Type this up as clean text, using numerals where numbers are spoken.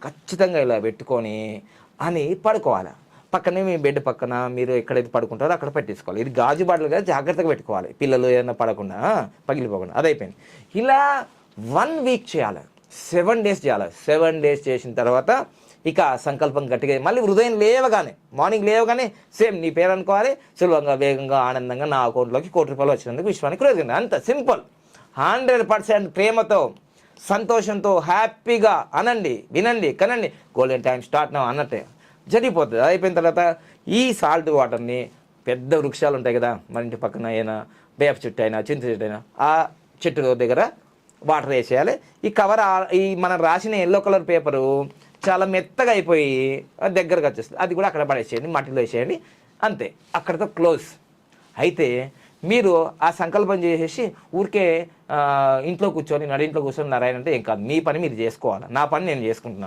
ఖచ్చితంగా ఇలా పెట్టుకొని అని పడుకోవాలి. పక్కనే మీ బెడ్ పక్కన మీరు ఎక్కడైతే పడుకుంటారో అక్కడ పెట్టేసుకోవాలి. ఇది గాజు బాటలుగా జాగ్రత్తగా పెట్టుకోవాలి, పిల్లలు ఏదైనా పడకుండా పగిలిపోకుండా. అదైపోయింది. ఇలా 1 వీక్ చేయాలి, 7 డేస్ చేయాలి. 7 డేస్ చేసిన తర్వాత ఇక సంకల్పం గట్టిగా మళ్ళీ ఉదయం లేవగానే, మార్నింగ్ లేవగానే సేమ్ నీ పేరు అనుకోవాలి, సులభంగా వేగంగా ఆనందంగా నా అకౌంట్లోకి ₹1,00,00,000 వచ్చినందుకు విశ్వానికి కృతజ్ఞతలు. అంత సింపుల్. 100% ప్రేమతో, సంతోషంతో, హ్యాపీగా అనండి, వినండి, కనండి. గోల్డెన్ టైం స్టార్ట్ నౌ అన్నట్టే జరిగిపోతుంది. అయిపోయిన తర్వాత ఈ సాల్ట్ వాటర్ని, పెద్ద వృక్షాలు ఉంటాయి కదా మన ఇంటి పక్కన, అయినా వేప చెట్టు అయినా చింత చెట్టు అయినా, ఆ చెట్టు దగ్గర వాటర్ వేసేయాలి. ఈ కవర్, ఈ మనం రాసిన ఎల్లో కలర్ పేపరు చాలా మెత్తగా అయిపోయి దగ్గరకు వచ్చేస్తుంది. అది కూడా అక్కడ పడేసేయండి, మట్టిలో వేసేయండి. అంతే, అక్కడితో క్లోజ్. అయితే మీరు ఆ సంకల్పం చేసేసి ఊరికే ఇంట్లో కూర్చొని, నడింట్లో కూర్చొని నారాయణ అంటే ఏం కాదు. మీ పని మీరు చేసుకోవాలి, నా పని నేను చేసుకుంటున్నాను.